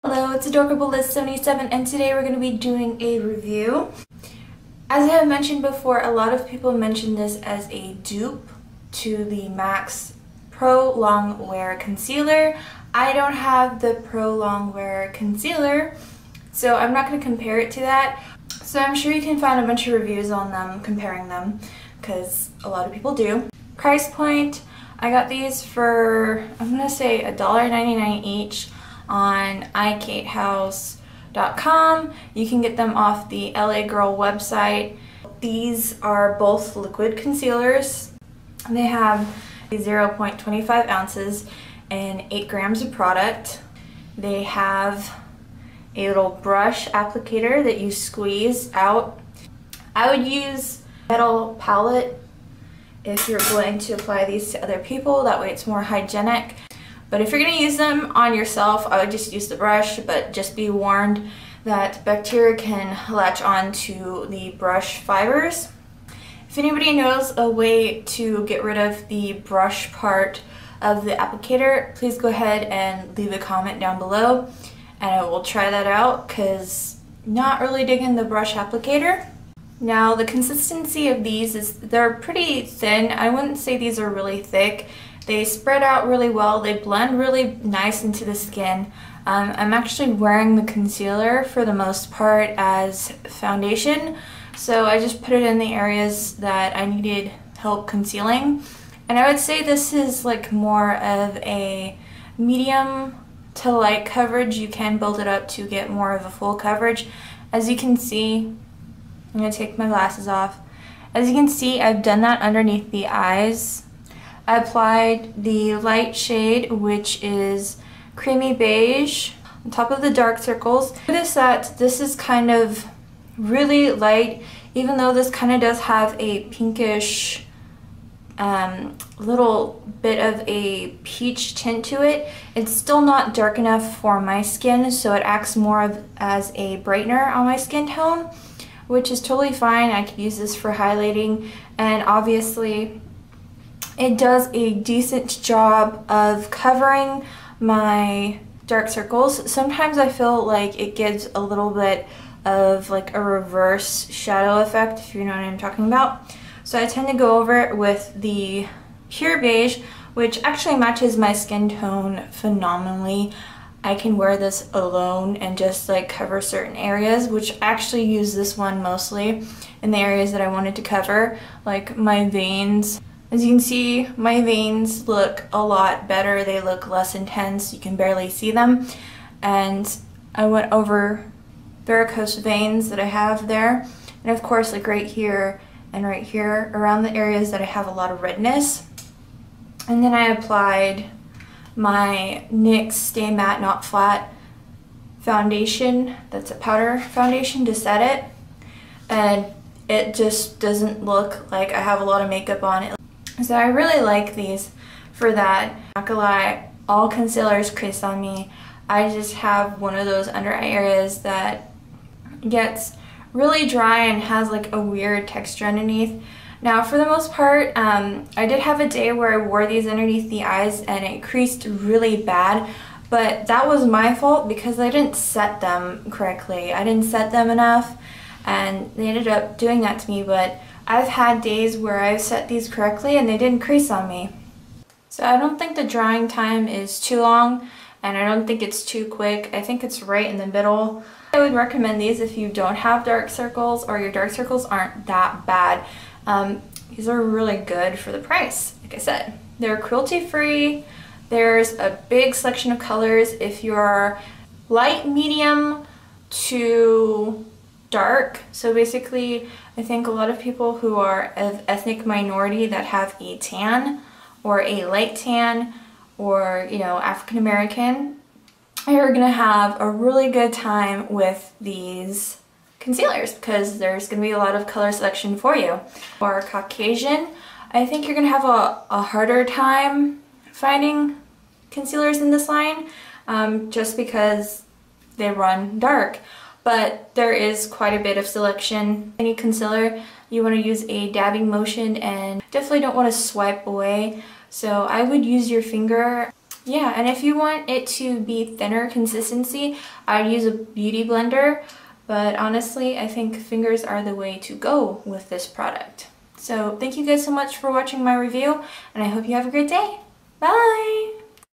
Hello, it's Adorable Liz 77 and today we're going to be doing a review. As I have mentioned before, a lot of people mention this as a dupe to the MAC's Pro Long Wear Concealer. I don't have the Pro Long Wear Concealer, so I'm not going to compare it to that. So I'm sure you can find a bunch of reviews on them comparing them, because a lot of people do. Price point, I got these for, I'm going to say $1.99 each on iKateHouse.com. You can get them off the LA Girl website. These are both liquid concealers. They have 0.25 ounces and 8 grams of product. They have a little brush applicator that you squeeze out. I would use metal palette if you're going to apply these to other people, that way it's more hygienic. But if you're going to use them on yourself, I would just use the brush, but just be warned that bacteria can latch on to the brush fibers. If anybody knows a way to get rid of the brush part of the applicator, please go ahead and leave a comment down below and I will try that out, because not really digging the brush applicator. Now the consistency of these is they're pretty thin. I wouldn't say these are really thick. They spread out really well. They blend really nice into the skin. I'm actually wearing the concealer for the most part as foundation, so I just put it in the areas that I needed help concealing. And I would say this is like more of a medium to light coverage. You can build it up to get more of a full coverage. As you can see, I'm going to take my glasses off. As you can see, I've done that underneath the eyes. I applied the light shade, which is creamy beige, on top of the dark circles. Notice that this is kind of really light, even though this kind of does have a pinkish little bit of a peach tint to it. It's still not dark enough for my skin, so it acts more of as a brightener on my skin tone, which is totally fine. I could use this for highlighting, and obviously it does a decent job of covering my dark circles. Sometimes I feel like it gives a little bit of like a reverse shadow effect, if you know what I'm talking about. So I tend to go over it with the pure beige, which actually matches my skin tone phenomenally. I can wear this alone and just like cover certain areas, which I actually use this one mostly in the areas that I wanted to cover, like my veins. As you can see, my veins look a lot better. They look less intense. You can barely see them. And I went over varicose veins that I have there. And of course, like right here and right here, around the areas that I have a lot of redness. And then I applied my NYX Stay Matte Not Flat foundation. That's a powder foundation to set it. And it just doesn't look like I have a lot of makeup on it. So I really like these for that. Not gonna lie, all concealers crease on me. I just have one of those under eye areas that gets really dry and has like a weird texture underneath. Now for the most part, I did have a day where I wore these underneath the eyes and it creased really bad, but that was my fault because I didn't set them correctly. I didn't set them enough and they ended up doing that to me, but I've had days where I've set these correctly and they didn't crease on me. So I don't think the drying time is too long and I don't think it's too quick. I think it's right in the middle. I would recommend these if you don't have dark circles or your dark circles aren't that bad. These are really good for the price. Like I said, they're cruelty-free. There's a big selection of colors. If you're light, medium to dark, so basically I think a lot of people who are of ethnic minority that have a tan or a light tan or, you know, African American, you're gonna have a really good time with these concealers because there's gonna be a lot of color selection for you. For Caucasian, I think you're gonna have a harder time finding concealers in this line just because they run dark. But there is quite a bit of selection. Any concealer, you want to use a dabbing motion and definitely don't want to swipe away. So I would use your finger Yeah, and if you want it to be thinner consistency, I'd use a beauty blender, but honestly, I think fingers are the way to go with this product. So thank you guys so much for watching my review, and I hope you have a great day. Bye!